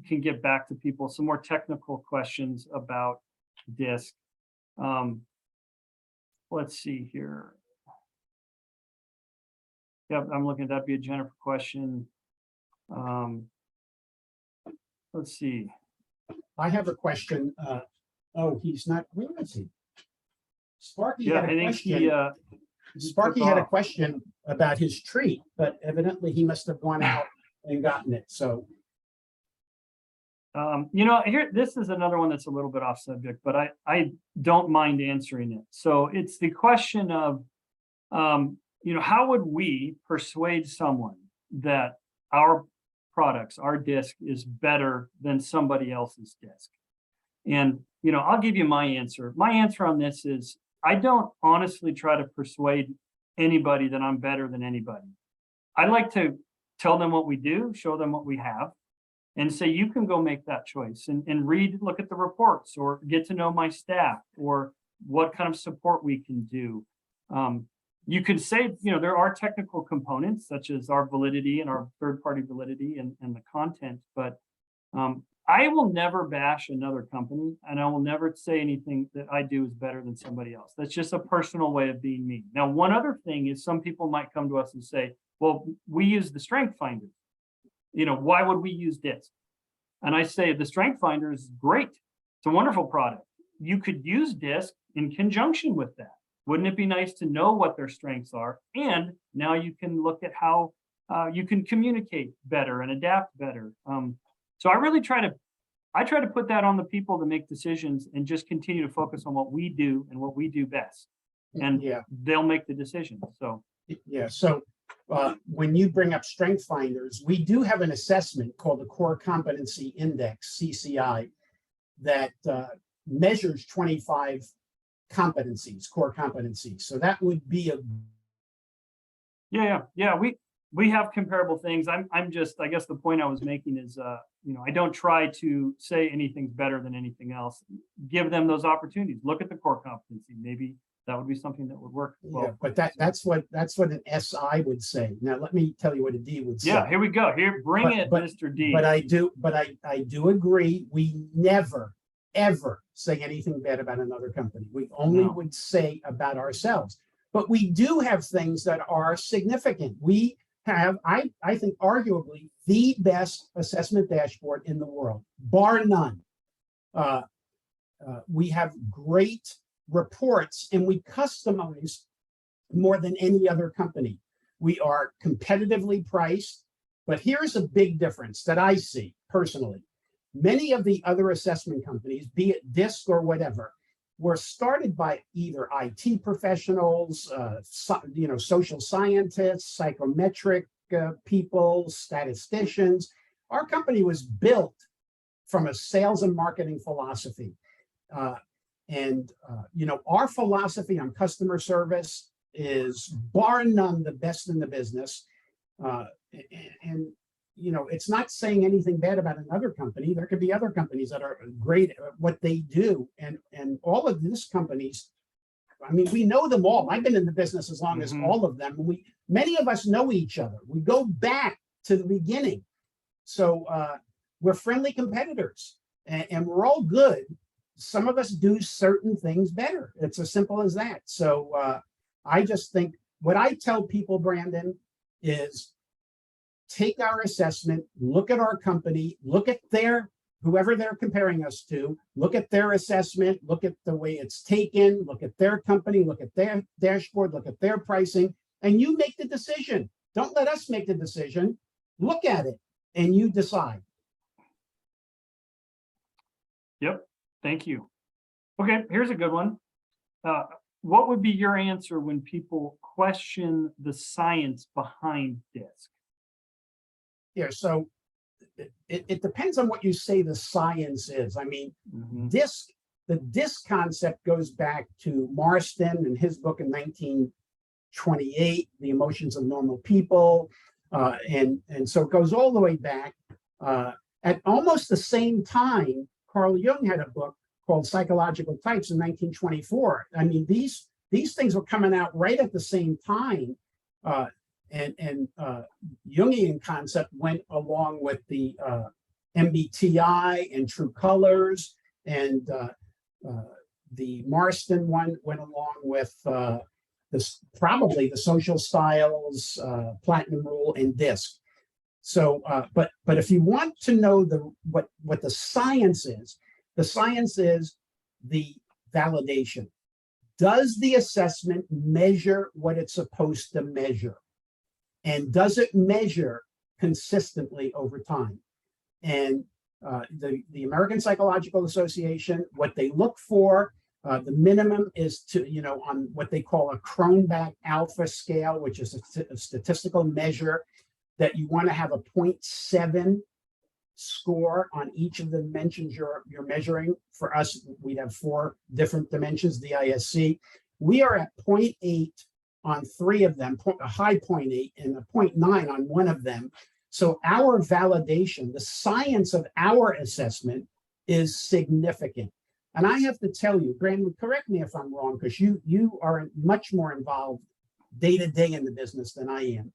can get back to people. Some more technical questions about disk. Let's see here. Yep, I'm looking. That'd be a Jennifer question. Let's see. I have a question. Oh, he's not. Where is he? Sparky Yeah, had I a think question. he Sparky took had a off. question about his tree, but evidently he must have gone out and gotten it. So Here, this is another one that's a little bit off subject, but I don't mind answering it. So it's the question of, how would we persuade someone that our products, our disc is better than somebody else's disc? And, I'll give you my answer. My answer on this is I don't honestly try to persuade anybody that I'm better than anybody. I like to tell them what we do, show them what we have, and say, you can go make that choice and look at the reports or get to know my staff or what kind of support we can do. You could say, there are technical components such as our validity and our third-party validity and the content, but I will never bash another company, and I will never say anything that I do is better than somebody else. That's just a personal way of being me. Now, one other thing is some people might come to us and say, well, we use the strength finder. Why would we use disc? And I say the strength finder is great. It's a wonderful product. You could use disc in conjunction with that. Wouldn't it be nice to know what their strengths are? And now you can look at how you can communicate better and adapt better. So I try to put that on the people to make decisions and just continue to focus on what we do and what we do best. And yeah, they'll make the decision. So yeah. So when you bring up strength finders, we do have an assessment called the Core Competency Index, CCI, that measures 25 competencies, core competencies. So that would be a yeah. We have comparable things. I'm just, I guess the point I was making is, I don't try to say anything's better than anything else. Give them those opportunities. Look at the core competency. Maybe that would be something that would work well. yeah, but that's what an SI would say. Now let me tell you what a D would say. Yeah, here we go. Here, bring it, Mr. D. But I do agree. We never ever say anything bad about another company. We only would say about ourselves. But we do have things that are significant. We have, I think, arguably the best assessment dashboard in the world, bar none. We have great reports, and we customize more than any other company. We are competitively priced, but here's a big difference that I see personally. Many of the other assessment companies, be it DISC or whatever, were started by either IT professionals, social scientists, psychometric people, statisticians. Our company was built from a sales and marketing philosophy. Our philosophy on customer service is bar none the best in the business. It's not saying anything bad about another company. There could be other companies that are great at what they do. And all of these companies, I mean, we know them all. I've been in the business as long as all of them. Many of us know each other. We go back to the beginning. So we're friendly competitors and we're all good. Some of us do certain things better. It's as simple as that. So I just think what I tell people, Brandon, is take our assessment, look at our company, look at whoever they're comparing us to, look at their assessment, look at the way it's taken, look at their company, look at their dashboard, look at their pricing, and you make the decision. Don't let us make the decision. Look at it and you decide. Yep. Thank you. Okay, here's a good one. What would be your answer when people question the science behind DISC? Yeah, so it depends on what you say the science is. I mean, the DISC concept goes back to Marston and his book in 1928, The Emotions of Normal People. And so it goes all the way back. At almost the same time, Carl Jung had a book called Psychological Types in 1924. I mean, these things were coming out right at the same time. and Jungian concept went along with the MBTI and True Colors, and the Marston one went along with this, probably the social styles, platinum rule, and DISC. So, but if you want to know what the science is the validation. Does the assessment measure what it's supposed to measure? And does it measure consistently over time? And the American Psychological Association, what they look for, the minimum is to, on what they call a Cronbach alpha scale, which is a statistical measure, that you want to have a 0.7 score on each of the dimensions you're measuring. For us, we'd have 4 different dimensions, DISC. We are at 0.8 on 3 of them, a high 0.8 and a 0.9 on 1 of them. So our validation, the science of our assessment, is significant. And I have to tell you, Brandon, correct me if I'm wrong, because you are much more involved day to day in the business than I am.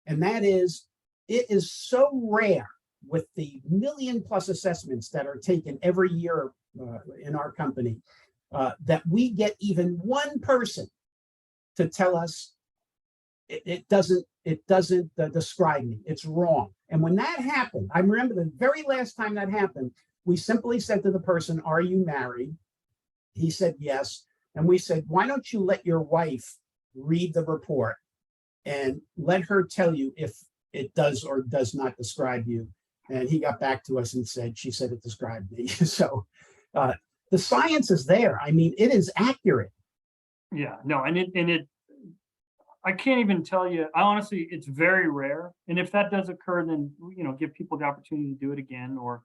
And that is, it is so rare with the million+ assessments that are taken every year in our company that we get even one person to tell us it doesn't describe me, it's wrong. And when that happened, I remember the very last time that happened, we simply said to the person, "Are you married?" He said yes. And we said, "Why don't you let your wife read the report and let her tell you if it does or does not describe you?" And he got back to us and said, "She said it described me." So the science is there. I mean, it is accurate. Yeah, no, and it I can't even tell you, honestly, it's very rare. And if that does occur, then, give people the opportunity to do it again. Or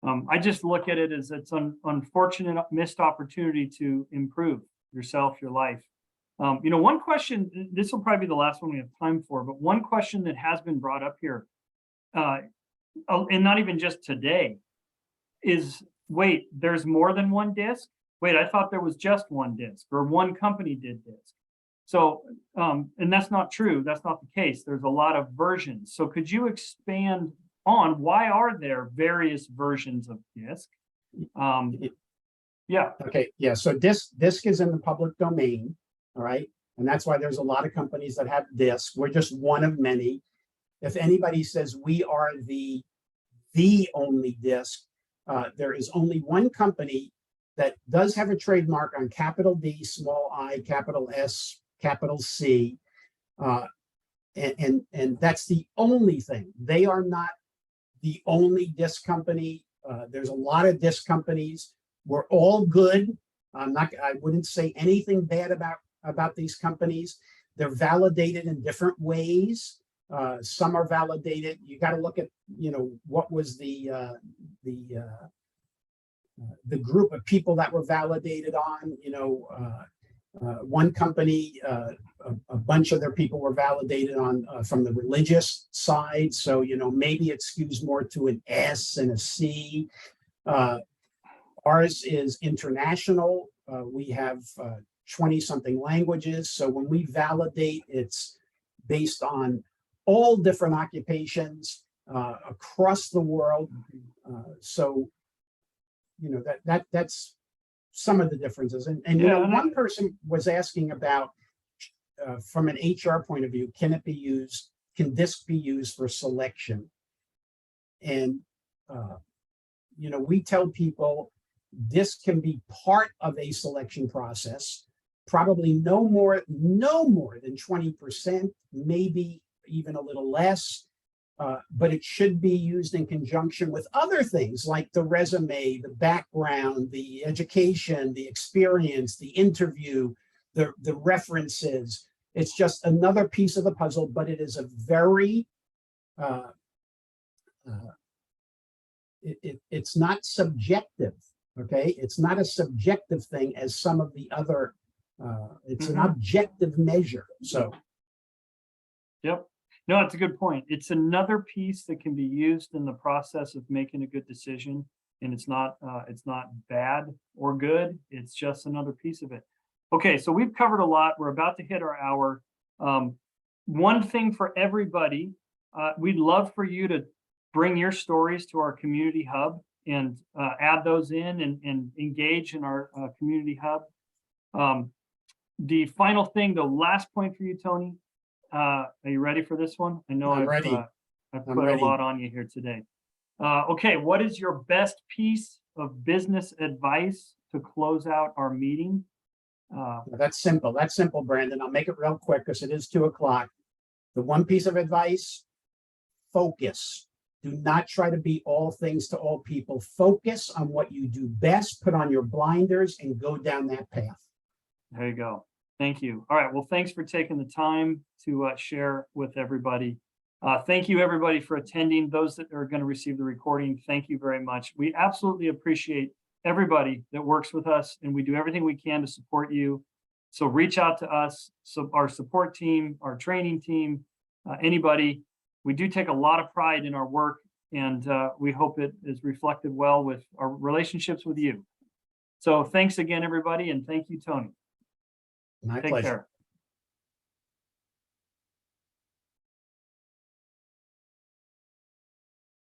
I just look at it as it's an unfortunate missed opportunity to improve yourself, your life. One question, this will probably be the last one we have time for, but one question that has been brought up here, and not even just today, is, wait, there's more than one disc? Wait, I thought there was just one disc, or one company did disc. So, and that's not true. That's not the case. There's a lot of versions. So could you expand on why are there various versions of DISC? Yeah. Okay. Yeah. So DISC is in the public domain. All right. And that's why there's a lot of companies that have DISC. We're just one of many. If anybody says we are the only DISC, there is only one company that does have a trademark on capital D, small I, capital S, capital C, and that's the only thing. They are not the only DISC company. There's a lot of DISC companies. We're all good. I wouldn't say anything bad about these companies. They're validated in different ways. Some are validated. You got to look at, what was the group of people that were validated on. One company, a bunch of their people were validated on from the religious side. So, maybe it skews more to an S and a C. Ours is international. We have 20-something languages. So when we validate, it's based on all different occupations across the world. So, that's some of the differences. And one person was asking about, from an HR point of view, can DISC be used for selection? And, we tell people DISC can be part of a selection process, probably no more than 20%, maybe even a little less. But it should be used in conjunction with other things like the resume, the background, the education, the experience, the interview, the references. It's just another piece of the puzzle, but it is a very, it's not subjective, okay? It's not a subjective thing as some of the other, it's an objective measure, so. Yep. No, it's a good point. It's another piece that can be used in the process of making a good decision, and it's not bad or good. It's just another piece of it. Okay, so we've covered a lot. We're about to hit our hour. one thing for everybody, we'd love for you to bring your stories to our community hub and add those in and engage in our community hub. The final thing, the last point for you, Tony, are you ready for this one? I know I'm ready. I've I'm put ready. a lot on you here today. Okay, what is your best piece of business advice to close out our meeting? That's simple. That's simple, Brandon. I'll make it real quick because it is 2 o'clock. The one piece of advice, focus. Do not try to be all things to all people. Focus on what you do best, put on your blinders and go down that path. There you go. Thank you. All right. Well, thanks for taking the time to share with everybody. Thank you, everybody, for attending. Those that are going to receive the recording, thank you very much. We absolutely appreciate everybody that works with us, and we do everything we can to support you. So reach out to us, so our support team, our training team, anybody. We do take a lot of pride in our work, and we hope it is reflected well with our relationships with you. So thanks again, everybody, and thank you, Tony. My Take pleasure. care.